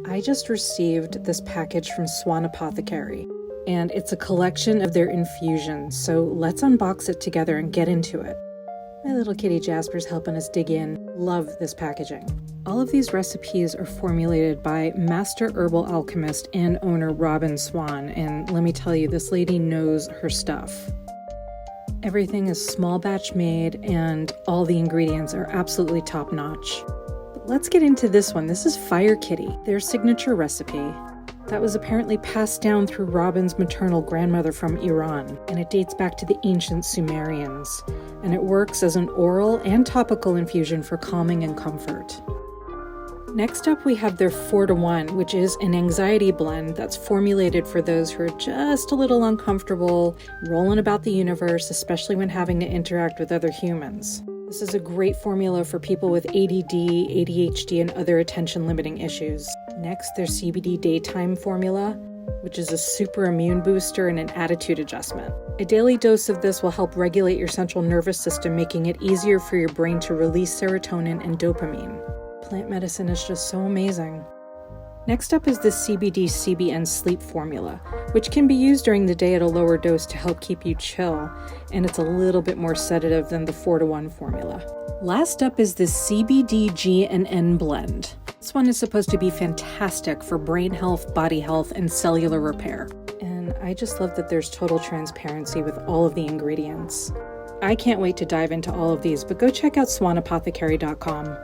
I just received this package from Swan Apothecary, and it's a collection of their infusions, so let's unbox it together and get into it. My little kitty Jasper's helping us dig in. Love this packaging. All of these recipes are formulated by master herbal alchemist and owner Robin Swan, and let me tell you, this lady knows her stuff. Everything is small batch made, and all the ingredients are absolutely top notch. But let's get into this one. This is Fire Kitty, their signature recipe that was apparently passed down through Robin's maternal grandmother from Iran, and it dates back to the ancient Sumerians, and it works as an oral and topical infusion for calming and comfort. Next up, we have their 4-to-1, which is an anxiety blend that's formulated for those who are just a little uncomfortable rolling about the universe, especially when having to interact with other humans. This is a great formula for people with ADD, ADHD, and other attention-limiting issues. Next, their CBD daytime formula, which is a super immune booster and an attitude adjustment. A daily dose of this will help regulate your central nervous system, making it easier for your brain to release serotonin and dopamine. Plant medicine is just so amazing. Next up is the CBD CBN sleep formula, which can be used during the day at a lower dose to help keep you chill, and it's a little bit more sedative than the 4-to-1 formula. Last up is the CBD G&N blend. This one is supposed to be fantastic for brain health, body health, and cellular repair. And I just love that there's total transparency with all of the ingredients. I can't wait to dive into all of these, but go check out swannapothecary.com.